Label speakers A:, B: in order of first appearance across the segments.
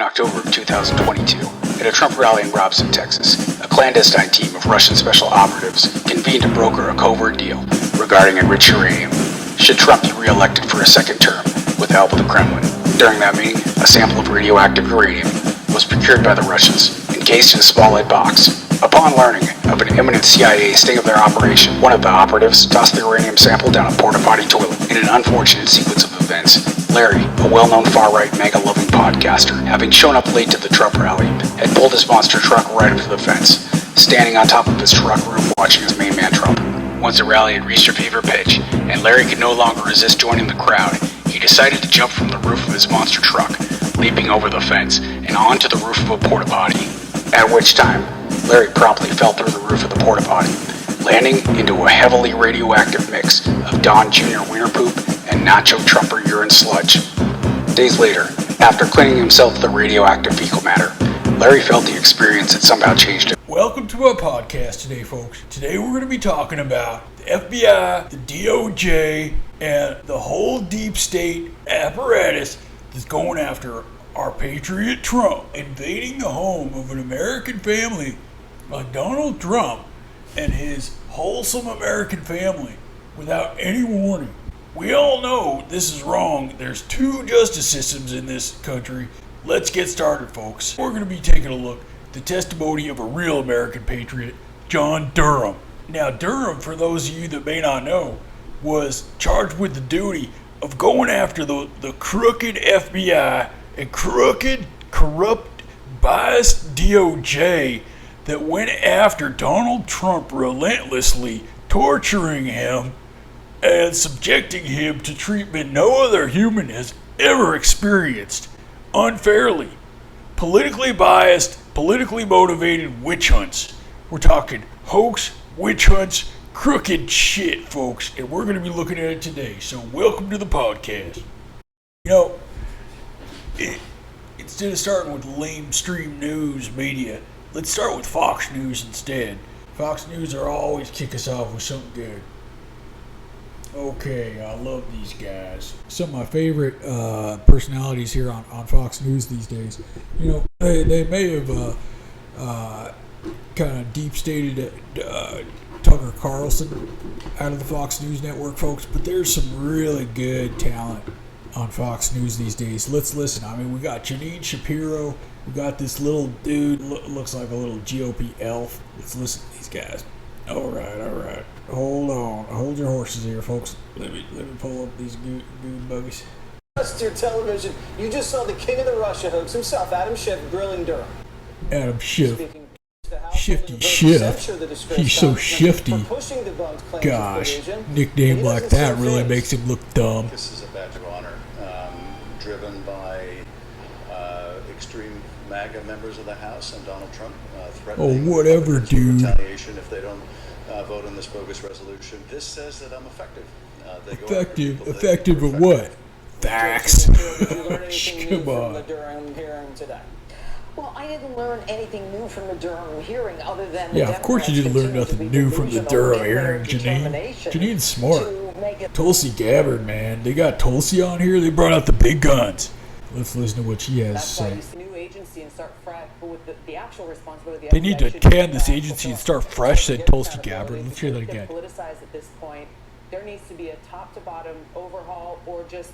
A: October of 2022, at a Trump rally in Robson, Texas, a clandestine team of Russian special operatives convened to broker a covert deal regarding enriched uranium, should Trump be re-elected for a second term with the help of the Kremlin. During that meeting, a sample of radioactive uranium was procured by the Russians, encased in a small lead box. Upon learning of an imminent CIA sting of their operation, one of the operatives tossed the uranium sample down a porta-potty toilet. In an unfortunate sequence of events, Larry, a well-known far-right MAGA-loving podcaster, having shown up late to the Trump rally, had pulled his monster truck right up to the fence, standing on top of his truck roof watching his main man Trump. Once the rally had reached a fever pitch, and Larry could no longer resist joining the crowd, he decided to jump from the roof of his monster truck, leaping over the fence and onto the roof of a porta-potty, at which time Larry promptly fell through the roof of the porta-potty, landing into a heavily radioactive mix of Don Jr. wiener poop and Nacho Trumper urine sludge. Days later, after cleaning himself of the radioactive fecal matter, Larry felt the experience had somehow changed him.
B: Welcome to our podcast today, folks. Today we're going to be talking about the FBI, the DOJ, and the whole deep state apparatus that's going after our patriot Trump, invading the home of an American family like Donald Trump and his wholesome American family without any warning. We all know this is wrong. There's two justice systems in this country. Let's get started, folks. We're going to be taking a look at the testimony of a real American patriot, John Durham. Now, Durham, for those of you that may not know, was charged with the duty of going after the crooked FBI and crooked, corrupt, biased DOJ that went after Donald Trump relentlessly, torturing him and subjecting him to treatment no other human has ever experienced, unfairly. Politically biased, politically motivated witch hunts. We're talking hoax, witch hunts, crooked shit, folks, and we're going to be looking at it today. So welcome to the podcast. You know, instead of starting with lamestream news media, let's start with Fox News instead. Fox News are always kick us off with something good. Okay, I love these guys. Some of my favorite personalities here on Fox News these days. You know, they may have kind of deep-stated Tucker Carlson out of the Fox News network, folks, but there's some really good talent on Fox News these days. Let's listen. I mean, we got Janine Shapiro. We got this little dude, looks like a little GOP elf. Let's listen to these guys. All right. Hold on. Hold your horses here, folks. Let me pull up these good buggies.
C: Just your television. You just saw the king of the Russia hoax himself, Adam Schiff, grilling Durham.
B: Adam Schiff. Shifty Schiff. He's so shifty. Gosh, nickname like that really makes him look dumb.
D: This is a badge of honor, driven by extreme MAGA members of the House and Donald Trump threatening
B: whatever, dude.
D: retaliation if they don't vote on this bogus resolution. This says that I'm effective.
B: Effective at what? Facts. Come on.
C: The Durham hearing today.
E: Well, I didn't learn anything new from the Durham hearing other than
B: of course you didn't learn nothing new from the Durham hearing, Janine. Janine's smart. Tulsi Gabbard, man. They got Tulsi on here. They brought out the big guns. Let's listen to what she has to say. They need to can this agency and start fresh, said Tulsi Gabbard. Let's hear that again.
E: Politicized at this point. There needs to be a top-to-bottom overhaul or just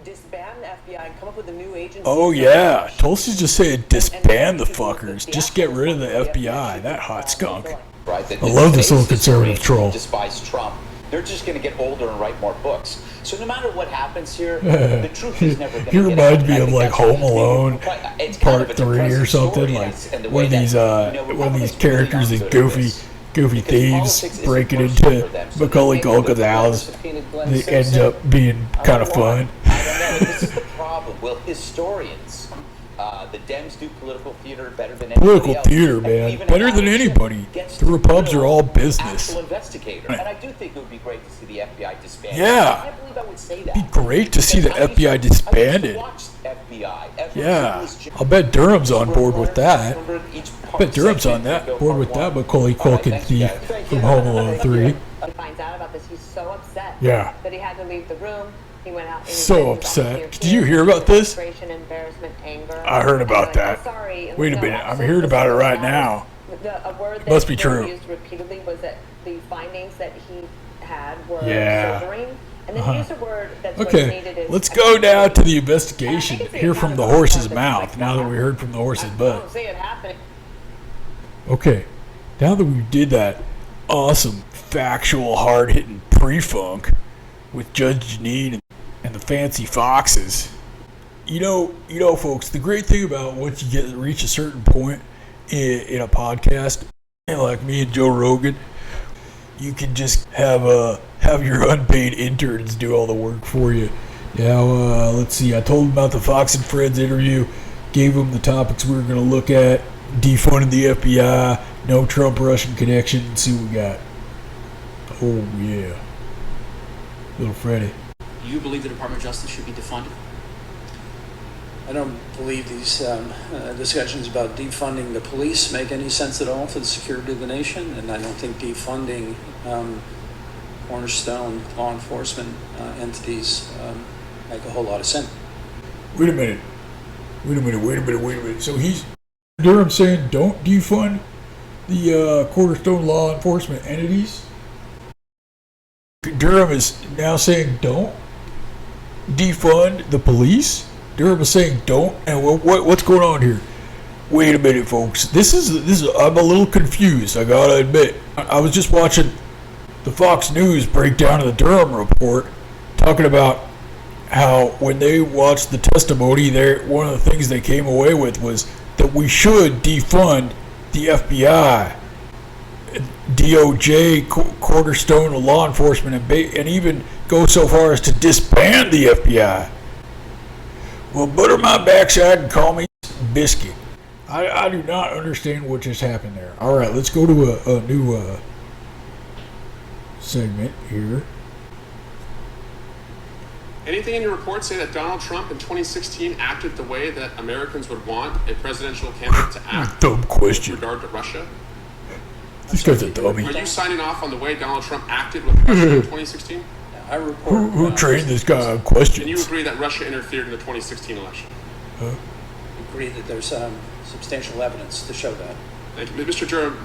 E: disband the FBI and come up with a new agency.
B: Oh, yeah. Tulsi's just saying disband the fuckers. Just get rid of the FBI. That hot skunk.
F: Right,
B: I love this little conservative troll.
F: Despise Trump. They're just going to get older and write more books. So no matter what happens here, the truth is never going to get out.
B: He reminds me of like Home Alone Part 3 or something. Like one of these characters is goofy thieves breaking into Macaulay Culkin's house. It ends up being kind of fun.
F: This is the problem. Well, historians, the Dems do political theater better than anybody
B: Political
F: else.
B: theater, man. Better than anybody. The Repubs are all business.
F: Actual investigator. And I do think it would be great to see the FBI disbanded.
B: Yeah.
F: I can't believe I would say that.
B: It'd be great to see the FBI disbanded. Yeah. I'll bet Durham's on board with that. I bet Durham's on board with that Macaulay Culkin thief from Home Alone 3.
E: He finds out about this. He's so upset
B: Yeah.
E: that he had to leave the room. He went out and
B: So upset. Did you hear about this?
E: Frustration, embarrassment, anger.
B: I heard about that.
E: I'm sorry.
B: Wait a
E: No,
B: minute. I'm hearing about it right now.
E: A word that
B: Must be
E: was
B: true.
E: used repeatedly was that the findings that he had were
B: Yeah.
E: sobering. And then he used a word that's what's
B: Okay,
E: needed is
B: let's go now to the investigation.
E: And I think it's the
B: Hear from the
E: accountability
B: horse's
E: part
B: mouth
E: that's
B: now that
E: like
B: we heard from the horse's
E: I
B: butt.
E: don't see it happening.
B: Okay, now that we did that awesome, factual, hard-hitting pre-funk with Judge Janine and the fancy foxes, you know, folks, the great thing about once you reach a certain point in a podcast, like me and Joe Rogan, you can just have your unpaid interns do all the work for you. Now, let's see. I told them about the Fox and Friends interview, gave them the topics we were going to look at, defunding the FBI, no Trump-Russian connection, and see what we got. Oh, yeah. Little Freddie.
G: Do you believe the Department of Justice should be defunded?
H: I don't believe these discussions about defunding the police make any sense at all for the security of the nation, and I don't think defunding cornerstone law enforcement entities make a whole lot of sense.
B: Wait a minute. So Durham saying don't defund the cornerstone law enforcement entities? Durham is now saying don't defund the police? Durham is saying don't, and what's going on here? Wait a minute, folks. This is. I'm a little confused. I gotta admit. I was just watching the Fox News breakdown of the Durham report, talking about how when they watched the testimony, one of the things they came away with was that we should defund the FBI, DOJ, cornerstone of law enforcement, and even go so far as to disband the FBI. Well, butter my backside and call me biscuit. I do not understand what just happened there. All right, let's go to a new segment here.
I: Anything in your report say that Donald Trump in 2016 acted the way that Americans would want a presidential candidate to act?
B: Dumb question.
I: With regard to Russia?
B: This guy's a dummy.
I: Are you signing off on the way Donald Trump acted with Russia in 2016?
H: I report.
B: Who trained this guy on questions?
I: And you agree that Russia interfered in the 2016 election?
H: I agree that there's substantial evidence to show that.
I: Thank you. Mr. Durham,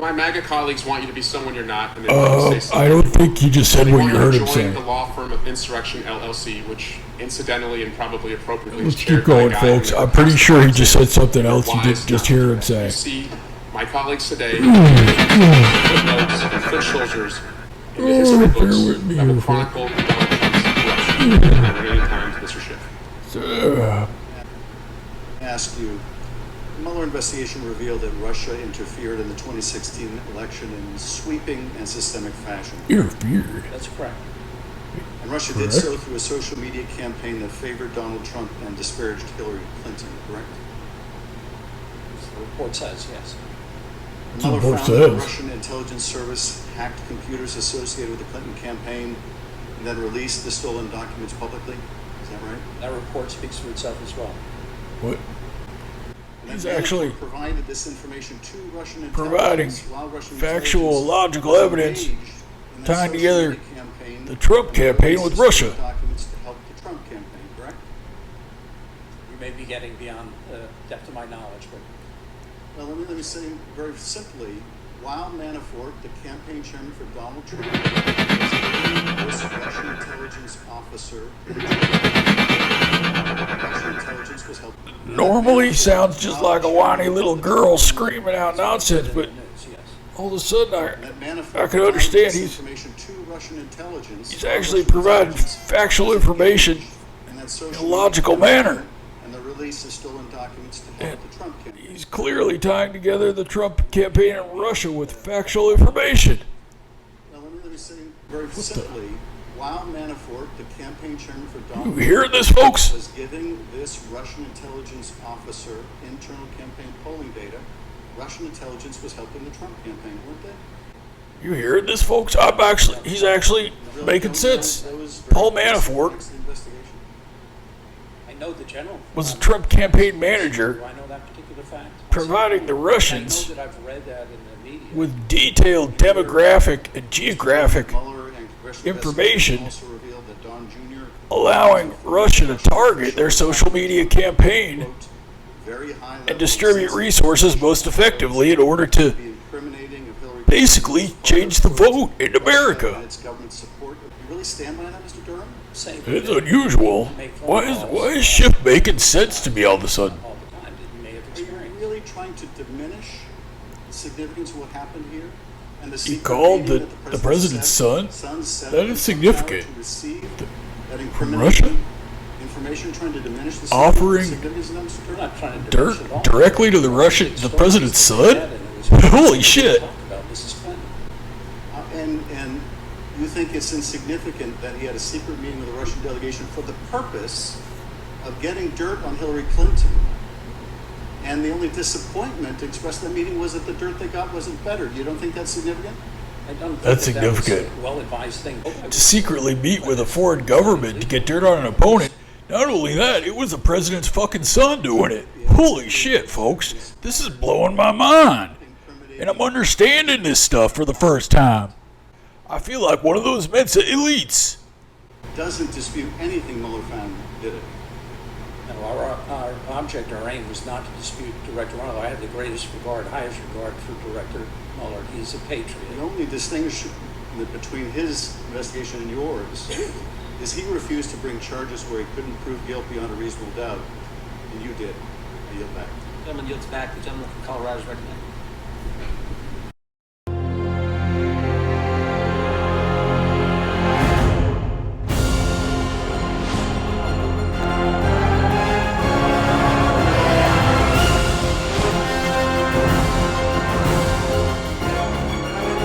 I: my MAGA colleagues want you to be someone you're not, and they want you to say something.
B: I don't think he just said
I: They
B: what
I: want
B: you heard him
I: to
B: say.
I: join the law firm of Insurrection LLC, which incidentally and probably appropriately
B: Let's
I: is
B: keep
I: chaired by a
B: going,
I: guy
B: folks.
I: who
B: I'm pretty
I: passed
B: sure he
I: the
B: just said something else you didn't
I: wise
B: just
I: not.
B: hear him say.
I: You see, my colleagues today footnotes and foot soldiers in the history
B: bear
I: books
B: with me
I: that will
B: here,
I: chronicle Donald Trump's corruption at any time, Mr. Schiff.
D: Ask you, the Mueller investigation revealed that Russia interfered in the 2016 election in sweeping and systemic fashion.
B: Interfered.
H: That's correct.
D: And Russia did so through a social media campaign that favored Donald Trump and disparaged Hillary Clinton, correct?
H: The report says yes.
D: The Mueller
B: report
D: found that the
B: says.
D: Russian intelligence service hacked computers associated with the Clinton campaign and then released the stolen documents publicly. Is that right?
H: That report speaks for itself as well.
B: What?
D: And
B: He's
D: that
B: actually
D: Manafort provided this information to Russian
B: providing
D: intelligence while Russian
B: factual,
D: intelligence
B: logical
D: was
B: evidence
D: engaged in that
B: tying
D: social
B: together
D: media campaign
B: the Trump
D: and
B: campaign
D: released
B: with
D: the
B: Russia.
D: stolen documents to help the Trump campaign, correct?
H: We may be getting beyond the depth of my knowledge, but
D: Well, let me say very simply, while Manafort, the campaign chairman for Donald Trump, was a Russian intelligence officer, Russian intelligence was helping.
B: Normally sounds just like a whiny little girl screaming out nonsense, but
H: news, yes.
B: all of a sudden
D: That Manafort
B: I can understand
D: provided this
B: he's
D: information to Russian intelligence.
B: he's actually providing factual information
D: in that
B: in
D: social
B: a logical
D: media
B: manner.
D: and the release of stolen documents to help the Trump campaign.
B: He's clearly tying together the Trump campaign in Russia with factual information.
D: Now, let me say very simply, while Manafort, the campaign chairman for Donald
B: You hearing this, folks?
D: was giving this Russian intelligence officer internal campaign polling data, Russian intelligence was helping the Trump campaign, weren't they?
B: You hearing this, folks? He's actually making sense. Paul Manafort
H: I know the general.
B: was a Trump campaign manager
H: Do I know that particular fact?
B: providing the
H: I know
B: Russians
H: that I've read that in the media.
B: with detailed demographic and geographic
D: Mueller and congressional
B: information
D: investigation also revealed that Don Jr.
B: allowing Russia to target their social media campaign and distribute resources most effectively in order to basically change the vote in America.
D: You really stand by that, Mr. Durham?
B: It's unusual. Why is Schiff making sense to me all of a sudden?
D: Are you really trying to diminish the significance of what happened here? And
B: He called the president's son? That is significant. From Russia?
D: Information trying to diminish the
B: Offering
D: significance of that, Mr. Durham?
H: Not trying to
B: dirt
H: diminish it all.
B: directly to the president's son? Holy shit.
D: And you think it's insignificant that he had a secret meeting with the Russian delegation for the purpose of getting dirt on Hillary Clinton, and the only disappointment expressed in the meeting was that the dirt they got wasn't better. You don't think that's significant?
H: I don't think
B: That's
H: that was
B: significant.
H: a well-advised thing.
B: To secretly meet with a foreign government to get dirt on an opponent. Not only that, it was the president's fucking son doing it. Holy shit, folks. This is blowing my mind. And I'm understanding this stuff for the first time. I feel like one of those Mensa elites.
D: Doesn't dispute anything Mueller found, did it?
H: No, our object, our aim was not to dispute Director Mueller. I have the greatest regard, highest regard for Director Mueller. He's a patriot.
D: The only distinction between his investigation and yours is he refused to bring charges where he couldn't prove guilt beyond a reasonable doubt, and you did. I yield back.
G: The gentleman yields back. The gentleman from Colorado is recommended.